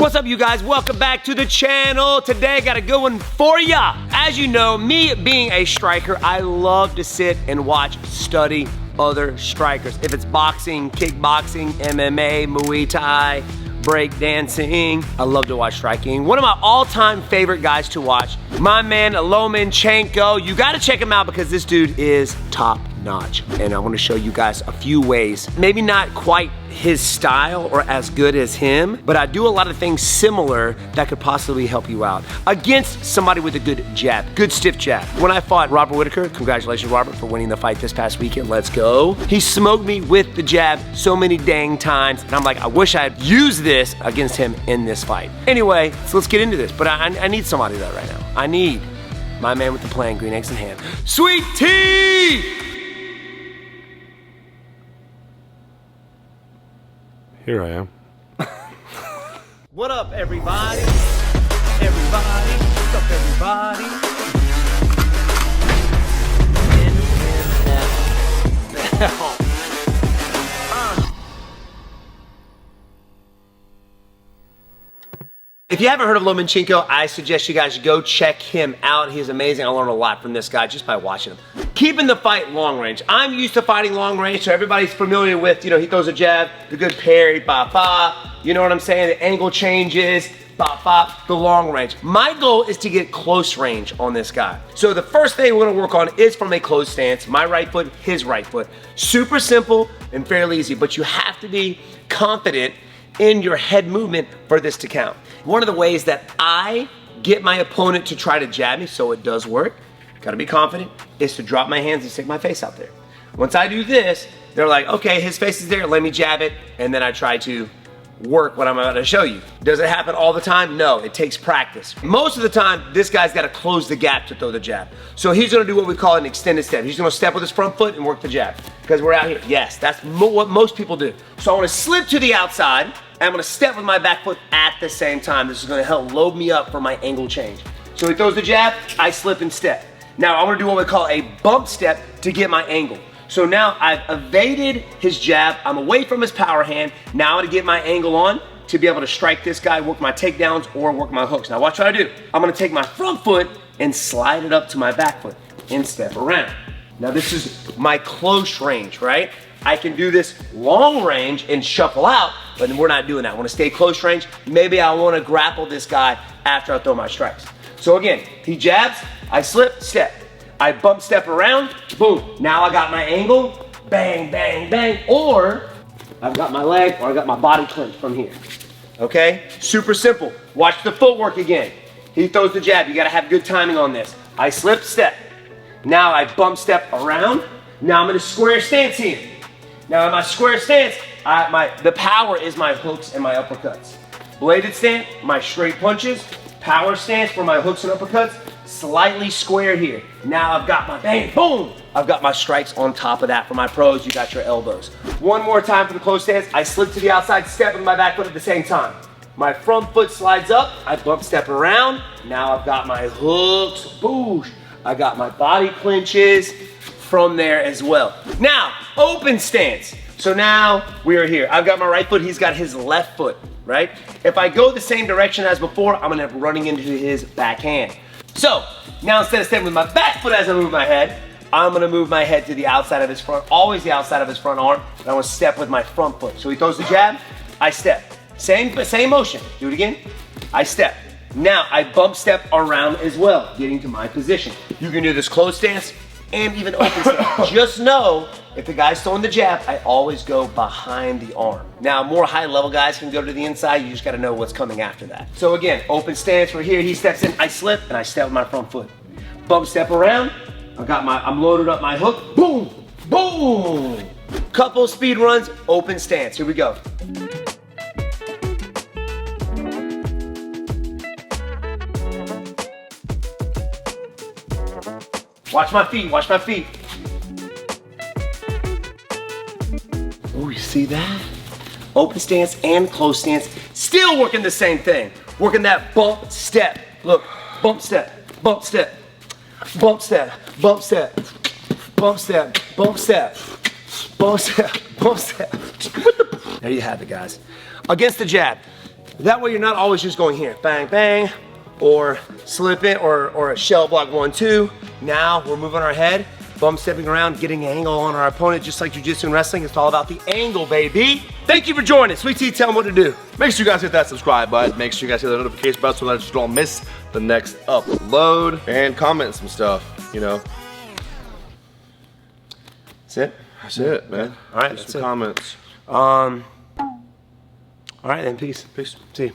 What's up, you guys? Welcome back to the channel. Today I got a good one for ya. As you know, me being a striker, I love to sit and watch, study other strikers. If it's boxing, kickboxing, MMA, Muay Thai, break dancing, I love to watch striking. One of my all-time favorite guys to watch, my man Lomachenko. You gotta check him out because this dude is top notch. And I wanna show you guys a few ways, maybe not quite his style or as good as him, but I do a lot of things similar that could possibly help you out against somebody with a good jab, good stiff jab. When I fought Robert Whitaker, congratulations Robert for winning the fight this past weekend, let's go. He smoked me with the jab so many dang times, and I'm like, I wish I had used this against him in this fight. Anyway, so let's get into this, but I need somebody though right now. I need my man with the plan, green eggs in hand, Sweet Tea! Here I am. What up, everybody? Everybody, what's up, everybody? NFL. If you haven't heard of Lomachenko, I suggest you guys go check him out. He's amazing. I learned a lot from this guy just by watching him. Keeping the fight long range. I'm used to fighting long range, so everybody's familiar with, he throws a jab, the good parry, ba-ba. You know what I'm saying? The angle changes, ba-ba, the long range. My goal is to get close range on this guy. So the first thing we're gonna work on is from a closed stance, my right foot, his right foot. Super simple and fairly easy, but you have to be confident in your head movement for this to count. One of the ways that I get my opponent to try to jab me, so it does work, gotta be confident, is to drop my hands and stick my face out there. Once I do this, they're like, okay, his face is there, let me jab it, and then I try to work what I'm about to show you. Does it happen all the time? No, it takes practice. Most of the time, this guy's gotta close the gap to throw the jab. So he's gonna do what we call an extended step. He's gonna step with his front foot and work the jab. Because we're out here, yes, that's what most people do. So I wanna slip to the outside, and I'm gonna step with my back foot at the same time. This is gonna help load me up for my angle change. So he throws the jab, I slip and step. Now I'm gonna do what we call a bump step to get my angle. So now I've evaded his jab, I'm away from his power hand, now I'm gonna get my angle on to be able to strike this guy, work my takedowns, or work my hooks. Now watch what I do. I'm gonna take my front foot and slide it up to my back foot and step around. Now this is my close range, right? I can do this long range and shuffle out, but we're not doing that. I wanna stay close range. Maybe I wanna grapple this guy after I throw my strikes. So again, he jabs, I slip, step. I bump step around, boom. Now I got my angle, bang, bang, bang, or I've got my leg or I got my body clenched from here. Okay, super simple. Watch the footwork again. He throws the jab, you gotta have good timing on this. I slip, step. Now I bump step around. Now I'm in a square stance here. Now in my square stance, the power is my hooks and my uppercuts. Bladed stance, my straight punches. Power stance for my hooks and uppercuts. Slightly square here. Now I've got my bang, boom. I've got my strikes on top of that. For my pros, you got your elbows. One more time for the close stance. I slip to the outside, step with my back foot at the same time. My front foot slides up, I bump step around. Now I've got my hooks, boosh. I got my body clinches from there as well. Now, open stance. So now we are here. I've got my right foot, he's got his left foot, right? If I go the same direction as before, I'm gonna end up running into his backhand. So, now instead of stepping with my back foot as I move my head, I'm gonna move my head to the outside of his front, always the outside of his front arm, and I wanna step with my front foot. So he throws the jab, I step. Same motion, do it again, I step. Now I bump step around as well, getting to my position. You can do this closed stance and even open stance. Just know, if the guy's throwing the jab, I always go behind the arm. Now, more high level guys can go to the inside, you just gotta know what's coming after that. So again, open stance, we're here, he steps in, I slip, and I step with my front foot. Bump step around, I'm loaded up my hook, boom, boom. Couple speed runs, open stance, here we go. Watch my feet, watch my feet. Oh, you see that? Open stance and closed stance, still working the same thing. Working that bump step. Look, bump step, bump step, bump step, bump step, bump step, bump step, bump step, bump step. There you have it, guys. Against the jab. That way you're not always just going here, bang, bang, or slip it, or a shell block 1-2. Now we're moving our head, bump stepping around, getting an angle on our opponent, just like jiu-jitsu and wrestling. It's all about the angle, baby. Thank you for joining. Sweet Tea, tell them what to do. Make sure you guys hit that subscribe button. Make sure you guys hit the notification bell so that you don't miss the next upload. And comment some stuff, you know. That's it? That's it, man. All right, Just that's some it. comments. All right then, peace. Peace. See you.